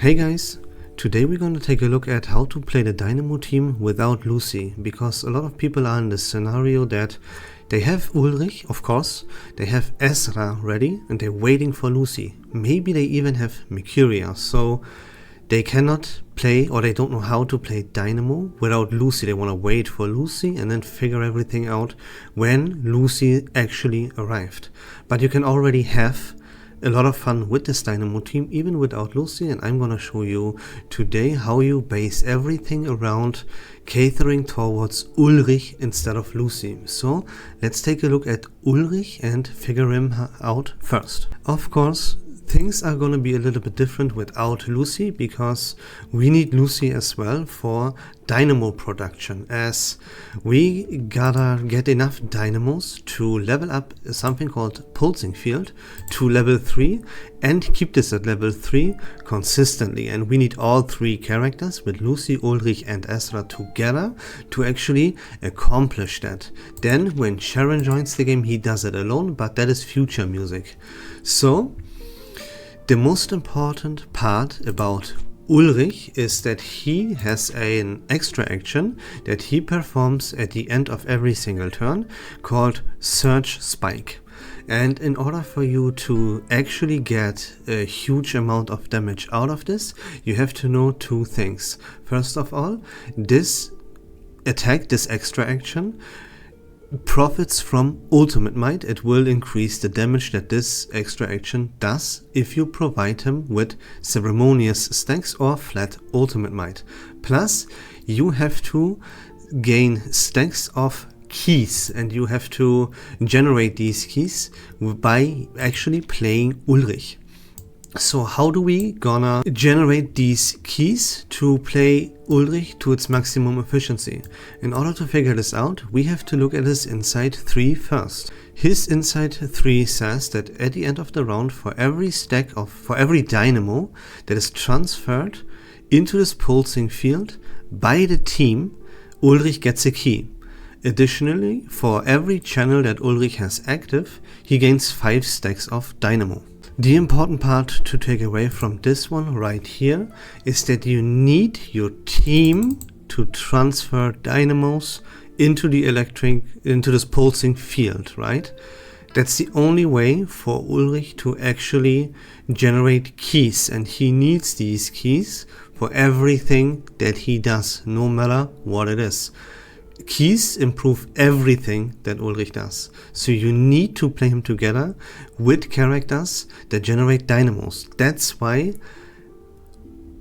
Hey guys, today we're going to take a look at how to play the Dynamo team without Lucy, because a lot of people are in the scenario that they have Ulrich, of course, they have Ezra ready and they're waiting for Lucy. Maybe they even have Mercuria, so they cannot play, or they don't know how to play Dynamo without Lucy. They want to wait for Lucy and then figure everything out when Lucy actually arrived. But you can already have a lot of fun with this Dynamo team even without Lucy, and I'm gonna show you today how you base everything around catering towards Ulrich instead of Lucy. So let's take a look at Ulrich and figure him out first. Of course, things are gonna be a little bit different without Lucy, because we need Lucy as well for Dynamo production, as we gotta get enough Dynamos to level up something called Pulsing Field to level 3 and keep this at level 3 consistently. And we need all three characters with Lucy, Ulrich and Ezra together to actually accomplish that. Then when Sharon joins the game, he does it alone, but that is future music. So the most important part about Ulrich is that he has an extra action that he performs at the end of every single turn called Surge Spike. And in order for you to actually get a huge amount of damage out of this, you have to know two things. First of all, this attack, this extra action, profits from ultimate might. It will increase the damage that this extra action does if you provide him with ceremonious stacks or flat ultimate might. Plus you have to gain stacks of keys, and you have to generate these keys by actually playing Ulrich. So how do we gonna generate these keys to play Ulrich to its maximum efficiency? In order to figure this out, we have to look at his Insight 3 first. His Insight 3 says that at the end of the round, for every Dynamo that is transferred into this pulsing field by the team, Ulrich gets a key. Additionally, for every channel that Ulrich has active, he gains 5 stacks of Dynamo. The important part to take away from this one right here is that you need your team to transfer Dynamos into this pulsing field, right? That's the only way for Ulrich to actually generate keys, and he needs these keys for everything that he does, no matter what it is. Keys improve everything that Ulrich does, so you need to play him together with characters that generate Dynamos. That's why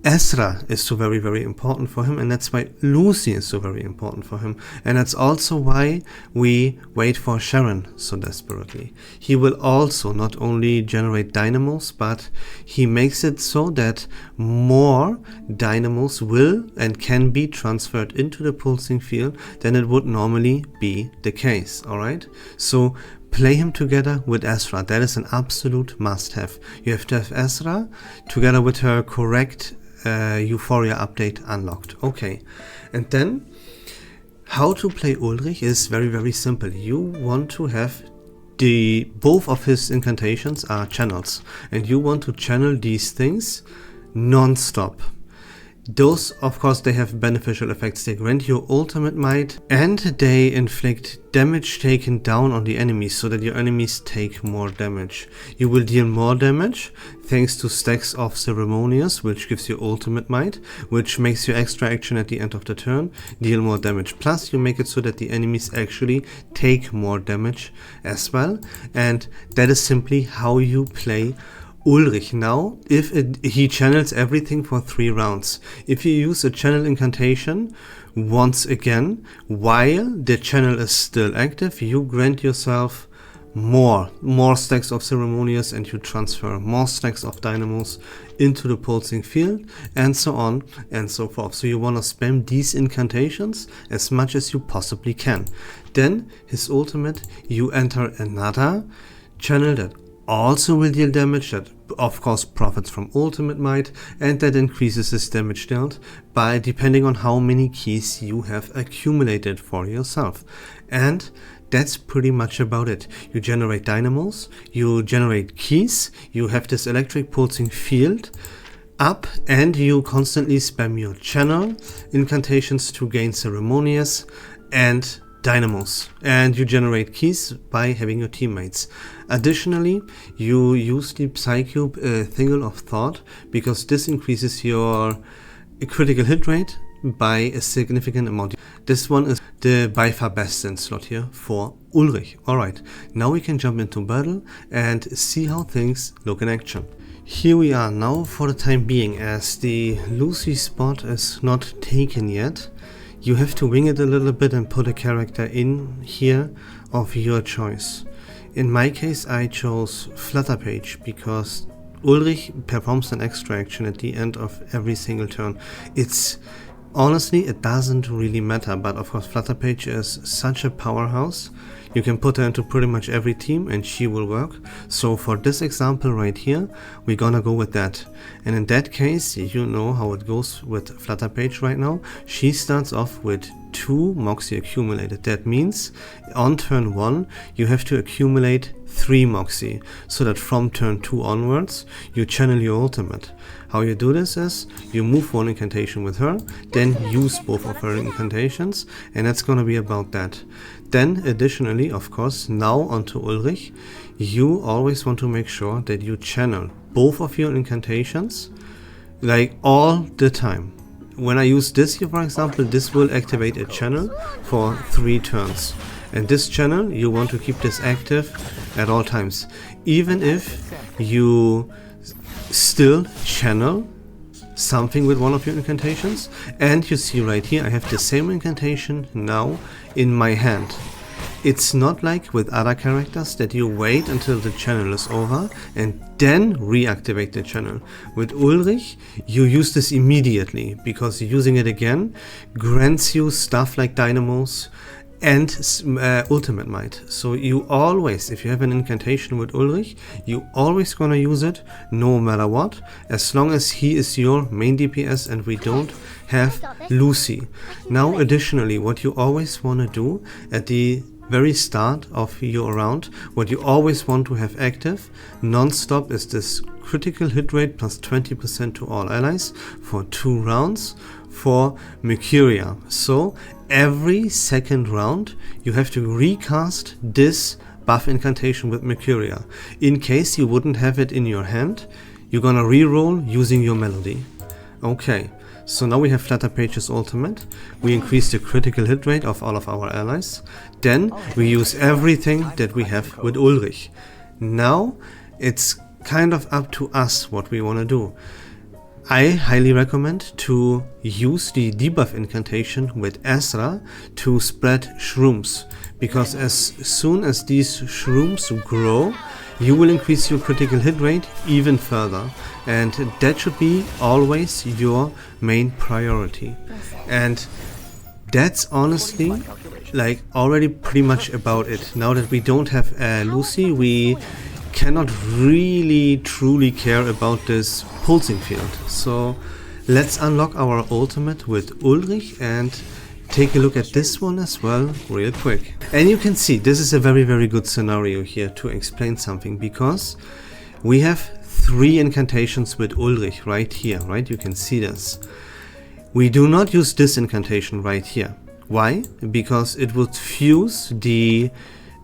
Ezra is so very important for him, and that's why Lucy is so very important for him, and that's also why we wait for Sharon so desperately. He will also not only generate Dynamos, but he makes it so that more Dynamos will and can be transferred into the pulsing field than it would normally be the case. Alright, so play him together with Ezra. That is an absolute must-have. You have to have Ezra together with her correct Euphoria update unlocked. Okay, and then how to play Ulrich is very simple. You want to have both of his incantations are channels, and you want to channel these things non-stop. Those, of course, they have beneficial effects. They grant you ultimate might, and they inflict damage taken down on the enemies, so that your enemies take more damage. You will deal more damage thanks to stacks of ceremonious, which gives you ultimate might, which makes your extra action at the end of the turn deal more damage. Plus you make it so that the enemies actually take more damage as well, and that is simply how you play Ulrich. Now, if he channels everything for 3 rounds, if you use a channel incantation once again while the channel is still active, you grant yourself more stacks of ceremonious, and you transfer more stacks of Dynamos into the pulsing field, and so on and so forth. So you want to spam these incantations as much as you possibly can. Then his ultimate, you enter another channel that also will deal damage, that of course profits from ultimate might, and that increases his damage dealt by depending on how many keys you have accumulated for yourself. And that's pretty much about it. You generate dynamos, you generate keys, you have this electric pulsing field up and you constantly spam your channel incantations to gain ceremonious and dynamos, and you generate keys by having your teammates. Additionally, you use the Psycube Thingle of Thought because this increases your critical hit rate by a significant amount. This one is the by far best in slot here for Ulrich. Alright, now we can jump into battle and see how things look in action. Here we are now for the time being, as the Lucy spot is not taken yet. You have to wing it a little bit and put a character in here of your choice. In my case I chose Flutterpage because Ulrich performs an extra action at the end of every single turn. Honestly, it doesn't really matter, but of course Flutterpage is such a powerhouse. You can put her into pretty much every team and she will work. So for this example right here, we're gonna go with that. And in that case, you know how it goes with Flutterpage right now. She starts off with 2 Moxie accumulated. That means on turn 1, you have to accumulate 3 Moxie, so that from turn 2 onwards, you channel your ultimate. How you do this is, you move 1 incantation with her, then use both of her incantations, and that's gonna be about that. Then additionally, of course, now onto Ulrich, you always want to make sure that you channel both of your incantations, like all the time. When I use this here, for example, this will activate a channel for 3 turns. And this channel, you want to keep this active at all times. Even if you still channel something with one of your incantations, and you see right here, I have the same incantation now in my hand. It's not like with other characters that you wait until the channel is over and then reactivate the channel. With Ulrich, you use this immediately because using it again grants you stuff like Dynamos and ultimate might. So you always, if you have an incantation with Ulrich, you always gonna use it no matter what, as long as he is your main DPS and we don't have Lucy. Now additionally, what you always want to do at the very start of your round, what you always want to have active non-stop is this critical hit rate plus 20% to all allies for 2 rounds for Mercuria. So every second round you have to recast this buff incantation with Mercuria. In case you wouldn't have it in your hand, you're gonna reroll using your melody. Okay, so now we have Flutterpage's ultimate. We increase the critical hit rate of all of our allies. Then we use everything that we have with Ulrich. Now it's kind of up to us what we want to do. I highly recommend to use the debuff incantation with Ezra to spread shrooms, because as soon as these shrooms grow, you will increase your critical hit rate even further, and that should be always your main priority. And that's honestly like already pretty much about it. Now that we don't have Lucy, we cannot really truly care about this pulsing field. So let's unlock our ultimate with Ulrich and take a look at this one as well real quick. And you can see this is a very good scenario here to explain something, because we have 3 incantations with Ulrich right here, right? You can see this. We do not use this incantation right here. Why? Because it would fuse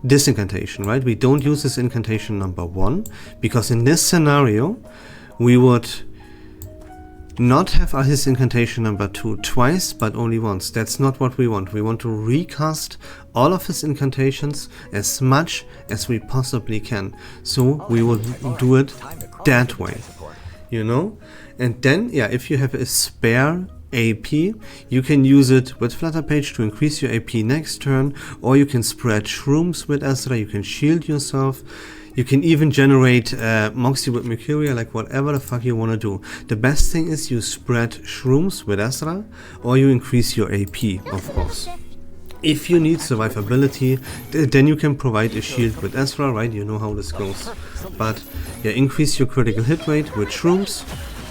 this incantation, right? We don't use this incantation number 1 because in this scenario we would not have his incantation number 2 twice, but only once. That's not what we want. We want to recast all of his incantations as much as we possibly can. So we will do it that way, you know? And then, yeah, if you have a spare AP, you can use it with Flutterpage to increase your AP next turn, or you can spread shrooms with Ezra, you can shield yourself, you can even generate Moxie with Mercuria, like whatever the fuck you want to do. The best thing is you spread shrooms with Ezra, or you increase your AP, of course. If you need survivability, then you can provide a shield with Ezra, right? You know how this goes. But yeah, increase your critical hit rate with shrooms,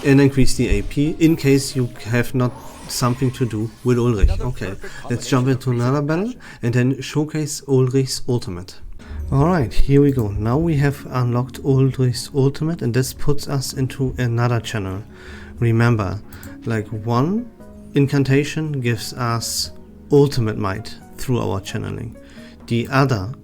and increase the AP in case you have not something to do with Ulrich. Okay, let's jump into another battle and then showcase Ulrich's ultimate. Alright, here we go. Now we have unlocked Ulrich's ultimate, and this puts us into another channel remember, like one incantation gives us ultimate might through our channeling. The other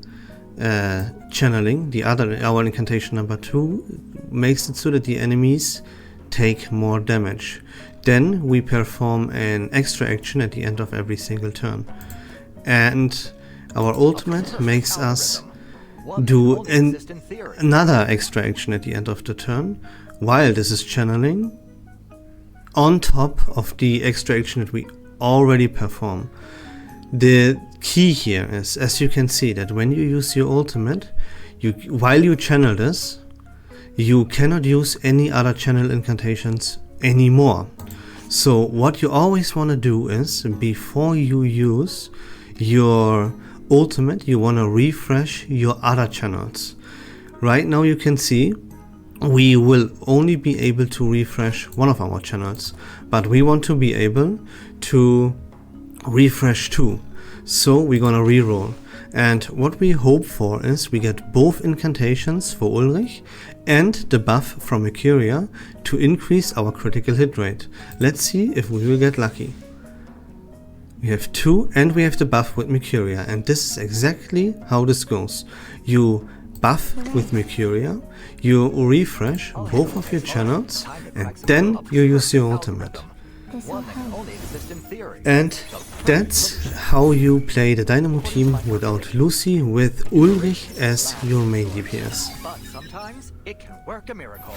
channeling, our incantation number 2, makes it so that the enemies take more damage. Then we perform an extra action at the end of every single turn. And our ultimate makes us do another extra action at the end of the turn, while this is channeling on top of the extra action that we already perform. The key here is, as you can see, that when you use your ultimate, while you channel this, you cannot use any other channel incantations anymore. So what you always want to do is, before you use your ultimate, you want to refresh your other channels. Right now you can see we will only be able to refresh one of our channels, but we want to be able to refresh 2. So we're gonna reroll, and what we hope for is we get both incantations for Ulrich and the buff from Mercuria to increase our critical hit rate. Let's see if we will get lucky. We have 2 and we have the buff with Mercuria, and this is exactly how this goes. You buff with Mercuria, you refresh both of your channels, and then you use your ultimate. And that's how you play the Dynamo team without Lucy, with Ulrich as your main DPS. But sometimes it can work a miracle.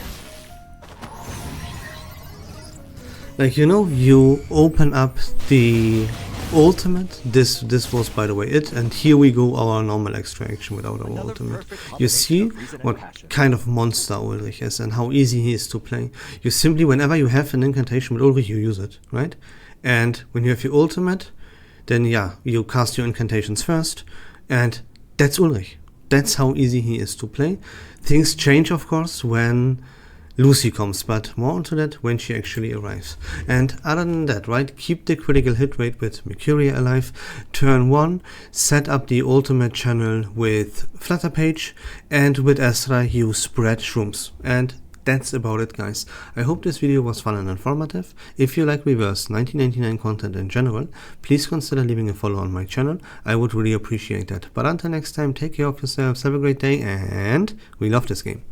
Like, you know, you open up the ultimate. This was, by the way, it, and here we go, our normal extra action without our ultimate. You see what kind of monster Ulrich is and how easy he is to play. You simply, whenever you have an incantation with Ulrich, you use it, right? And when you have your ultimate, then yeah, you cast your incantations first, and that's Ulrich. That's how easy he is to play. Things change, of course, when Lucy comes, but more onto that when she actually arrives. And other than that, right, keep the critical hit rate with Mercuria alive. Turn 1, set up the ultimate channel with Flutter Page, and with Ezra you spread shrooms. And that's about it, guys. I hope this video was fun and informative. If you like Reverse1999 content in general, please consider leaving a follow on my channel. I would really appreciate that. But until next time, take care of yourselves, have a great day, and we love this game.